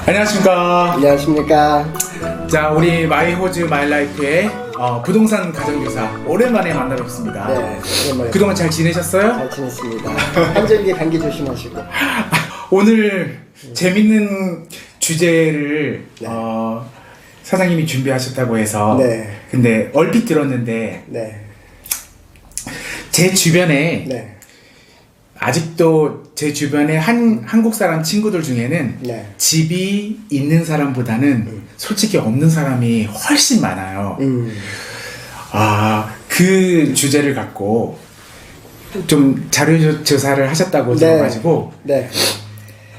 안녕하십니까. 안녕하십니까. 자, 우리 마이호즈 마이라이프의 부동산 가정교사 오랜만에 만나뵙습니다. 네, 오랜만에. 그동안 잘 지내셨어요? 잘 지냈습니다. 한절기 감기 조심하시고. 오늘 재밌는 주제를 네. 사장님이 준비하셨다고 해서 네. 근데 얼핏 들었는데 네. 제 주변에 네. 아직도 제 주변에 한국 사람 친구들 중에는 네. 집이 있는 사람보다는 솔직히 없는 사람이 훨씬 많아요. 그 주제를 갖고 좀 자료 조사를 하셨다고 네. 들어가지고 네.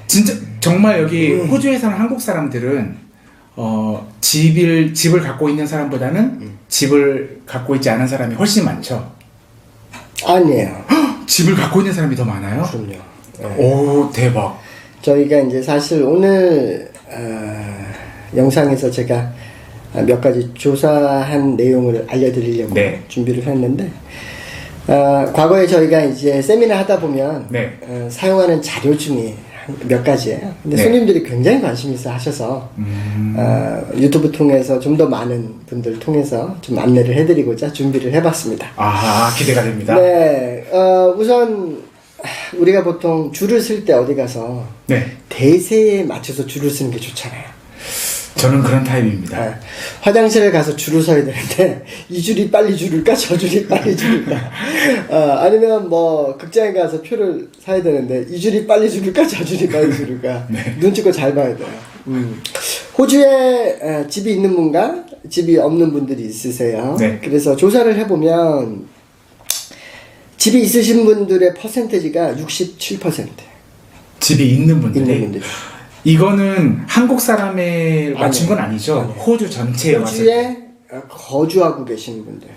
진짜 정말 여기 호주에 사는 한국 사람들은 집을 갖고 있는 사람보다는 집을 갖고 있지 않은 사람이 훨씬 많죠. 아니에요. 집을 갖고 있는 사람이 더 많아요? 그럼요. 네. 오, 대박. 저희가 이제 사실 오늘 영상에서 제가 몇 가지 조사한 내용을 알려드리려고 네. 준비를 했는데 과거에 저희가 이제 세미나 하다 보면 네. 사용하는 자료 중에 몇 가지예요. 근데 네. 손님들이 굉장히 관심 있어 하셔서 유튜브 통해서 좀 더 많은 분들 통해서 좀 안내를 해드리고자 준비를 해봤습니다. 기대가 됩니다. 네, 우선 우리가 보통 줄을 쓸 때 어디 가서 네. 대세에 맞춰서 줄을 쓰는 게 좋잖아요. 저는 그런 타입입니다. 네. 화장실에 가서 줄을 서야 되는데 이 줄이 빨리 줄을까 저 줄이 빨리 줄을까 아니면 뭐 극장에 가서 표를 사야 되는데 이 줄이 빨리 줄을까 저 줄이 빨리 줄을까 네. 눈치껏 잘 봐야 돼요. 호주에 집이 있는 분과 집이 없는 분들이 있으세요. 네. 그래서 조사를 해보면 집이 있으신 분들의 퍼센테지가 67%. 집이 있는 분들이. 있는 분들이. 이거는 한국 사람에 맞춘 건 아니죠? 아니에요. 호주 전체에 왔을 때. 호주에 거주하고 계시는 분들,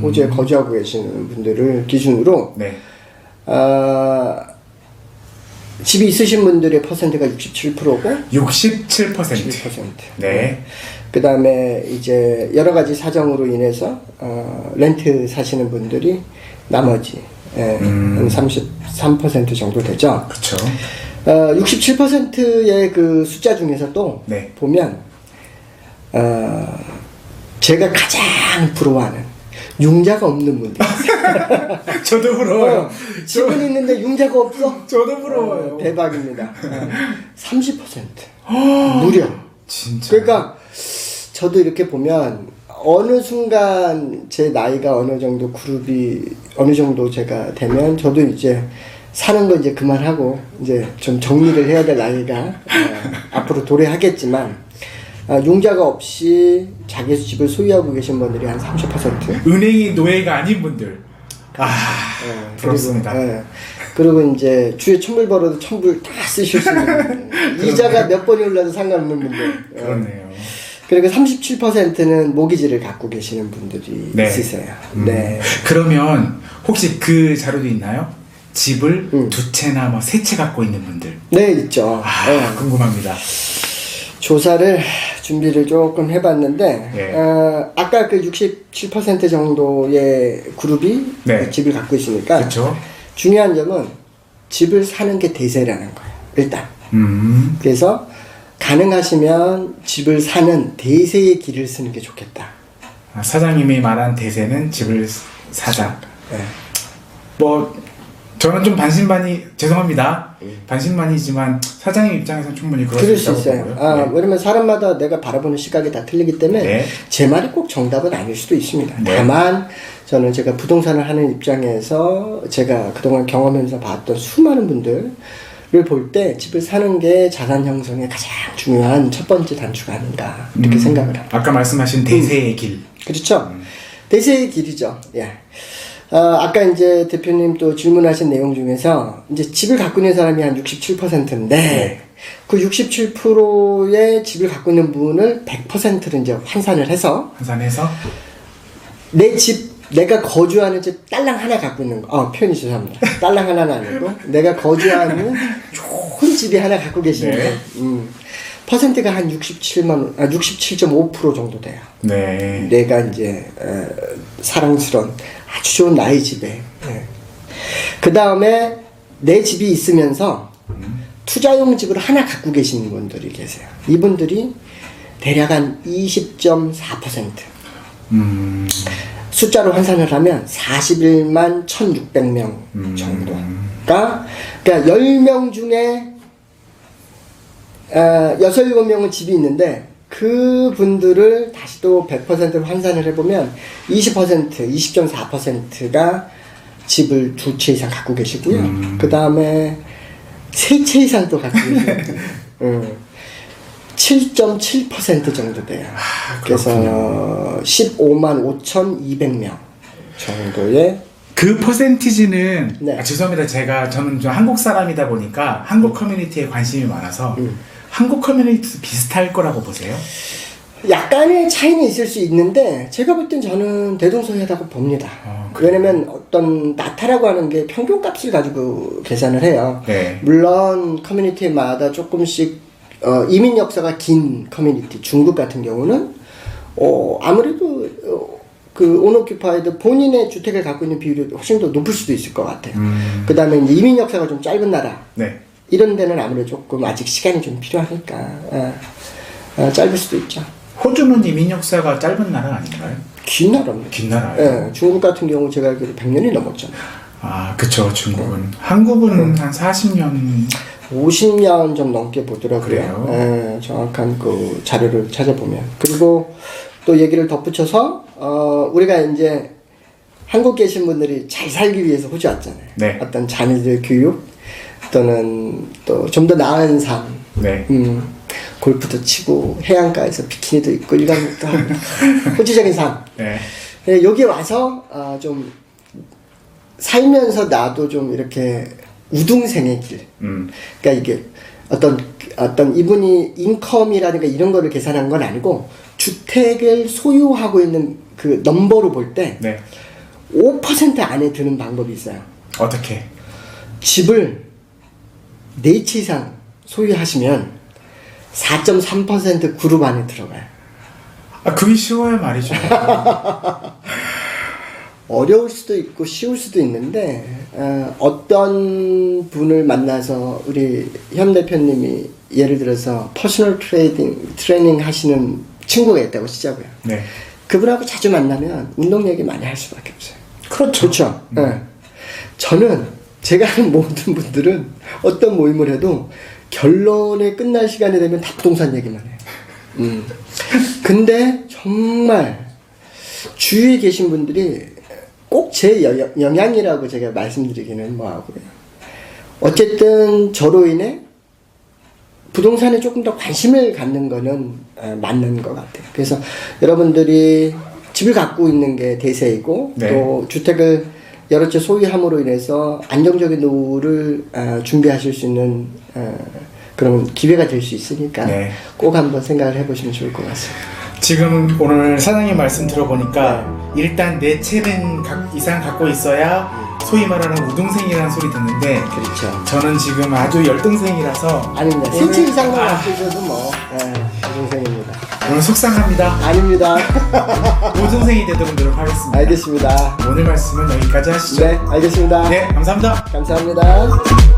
호주에 거주하고 계시는 분들을 기준으로 네. 집이 있으신 분들의 퍼센트가 67%고 67%. 11%. 네. 그 다음에 이제 여러 가지 사정으로 인해서 렌트 사시는 분들이 나머지 한 33% 정도 되죠. 그렇죠. 67%의 그 숫자 중에서도 네. 보면 제가 가장 부러워하는 융자가 없는 분들. 저도 부러워요. 집은 있는데 융자가 없어? 저도 부러워요. 대박입니다. 30%. 무려. 진짜. 그러니까 저도 이렇게 보면 어느 순간 제 나이가 어느 정도 그룹이 어느 정도 제가 되면 저도 이제 사는 거 이제 그만하고 이제 좀 정리를 해야 될 나이가 앞으로 도래하겠지만 융자가 없이 자기 집을 소유하고 계신 분들이 한 30%. 은행이 노예가 아닌 분들. 부럽습니다. 그리고 이제 주에 1,000불 벌어도 1,000불 다 쓰실 수 있는 분들. 이자가 몇 번이 올라도 상관없는 분들. 그렇네요. 그리고 37%는 모기지를 갖고 계시는 분들이 네. 있으세요. 네. 그러면 혹시 그 자료도 있나요? 집을 두 채나 뭐 세 채 갖고 있는 분들. 네, 있죠. 네. 궁금합니다. 조사를 준비를 조금 해봤는데 네. 아까 그 67% 정도의 그룹이 네. 집을 갖고 있으니까 그렇죠. 중요한 점은 집을 사는 게 대세라는 거예요. 일단. 그래서 가능하시면 집을 사는 대세의 길을 쓰는 게 좋겠다. 사장님이 말한 대세는 집을 사자. 네. 뭐 저는 좀 반신반의 반신반의지만 사장님 입장에서는 충분히 그럴 수 있다고 있어요. 보고요. 네. 왜냐면 사람마다 내가 바라보는 시각이 다 틀리기 때문에 네. 제 말이 꼭 정답은 아닐 수도 있습니다. 네. 다만 저는 제가 부동산을 하는 입장에서 제가 그동안 경험하면서 봤던 수많은 분들을 볼 때 집을 사는 게 자산 형성의 가장 중요한 첫 번째 단추가 아닌가 이렇게 생각을 합니다. 아까 말씀하신 대세의 길. 그렇죠. 대세의 길이죠. 예. 아까 이제 대표님 또 질문하신 내용 중에서 이제 집을 갖고 있는 사람이 한 67%인데 네. 그 67%의 집을 갖고 있는 분을 100%를 이제 환산을 해서 내 집, 내가 거주하는 집 딸랑 하나 갖고 있는 거. 표현이 죄송합니다. 딸랑 하나는 아니고 내가 거주하는 좋은 집이 하나 갖고 계시는 네. 분. 퍼센트가 한 67.5% 정도 돼요. 네. 내가 이제 사랑스러운 아주 좋은 나의 집에. 그 다음에 내 집이 있으면서 투자용 집을 하나 갖고 계신 분들이 계세요. 이분들이 대략 한 20.4%. 숫자로 환산을 하면 41만 1,600명 정도가, 그러니까 10명 중에 6, 7명은 집이 있는데 그분들을 다시 또 100%로 환산을 해보면 20%, 20.4%가 집을 2채 이상 갖고 계시고요. 그 다음에 3채 이상 또 갖고 계세요. 7.7% 정도 돼요. 그래서 15만 5,200명 정도의 그 퍼센티지는 네. 죄송합니다. 저는 좀 한국 사람이다 보니까 한국 커뮤니티에 관심이 많아서 한국 커뮤니티도 비슷할 거라고 보세요? 약간의 차이는 있을 수 있는데 제가 볼 땐 저는 대동소이하다고 봅니다. 왜냐면 어떤 나타라고 하는 게 평균값을 가지고 계산을 해요. 네. 물론 커뮤니티마다 조금씩 이민 역사가 긴 커뮤니티, 중국 같은 경우는 아무래도 그 온오큐파이드 본인의 주택을 갖고 있는 비율이 훨씬 더 높을 수도 있을 것 같아요. 그 다음에 이제 이민 역사가 좀 짧은 나라, 네. 이런 데는 아무래도 조금 아직 시간이 좀 필요하니까 짧을 수도 있죠. 호주는 이민 역사가 짧은 나라 아닌가요? 긴 나라입니다. 긴 나라예요? 예, 중국 같은 경우 제가 알기로 100년이 넘었잖아요. 아, 그쵸. 중국은. 한국은 한 40년. 50년 좀 넘게 보더라고요. 그래요? 예, 정확한 그 자료를 찾아보면. 그리고 또 얘기를 덧붙여서 우리가 이제 한국 계신 분들이 잘 살기 위해서 호주 왔잖아요. 네. 어떤 자녀들 교육 또는 또 좀 더 나은 삶. 네. 골프도 치고 해안가에서 비키니도 입고 일광욕도 하고 호주적인 삶. 네. 예, 여기 와서 좀 살면서 나도 좀 이렇게 우등생의 길. 그러니까 이게 어떤 이분이 인컴이라든가 이런 거를 계산한 건 아니고 주택을 소유하고 있는 그 넘버로 볼 때 네. 5% 안에 드는 방법이 있어요. 어떻게? 집을 4채 이상 소유하시면 4.3% 그룹 안에 들어가요. 아, 그게 쉬워야 말이죠. 어려울 수도 있고 쉬울 수도 있는데 어떤 분을 만나서 우리 현 대표님이 예를 들어서 퍼스널 트레이닝 하시는 친구가 있다고 치자고요. 네. 그분하고 자주 만나면 운동 얘기 많이 할 수밖에 없어요. 그렇죠. 그렇죠. 네. 저는 제가 아는 모든 분들은 어떤 모임을 해도 결론에 끝날 시간이 되면 다 부동산 얘기만 해요. 근데 정말 주위에 계신 분들이 꼭 제 영향이라고 제가 말씀드리기는 뭐하고요. 어쨌든 저로 인해 부동산에 조금 더 관심을 갖는 거는 맞는 것 같아요. 그래서 여러분들이 집을 갖고 있는 게 대세이고 네. 또 주택을 여러 채 소유함으로 인해서 안정적인 노후를 준비하실 수 있는 그런 기회가 될 수 있으니까 네. 꼭 한번 생각을 해보시면 좋을 것 같습니다. 지금 오늘 사장님 말씀 들어보니까 일단 4채는 이상 갖고 있어야 소위 말하는 우등생이라는 소리 듣는데 그렇죠. 저는 지금 아주 열등생이라서 아닙니다. 오늘- 3채 이상만 갖고 있어도 뭐 우등생입니다. 오늘 속상합니다. 아닙니다. 우등생이 되도록 노력하겠습니다. 알겠습니다. 오늘 말씀은 여기까지 하시죠. 네, 알겠습니다. 네, 감사합니다. 감사합니다.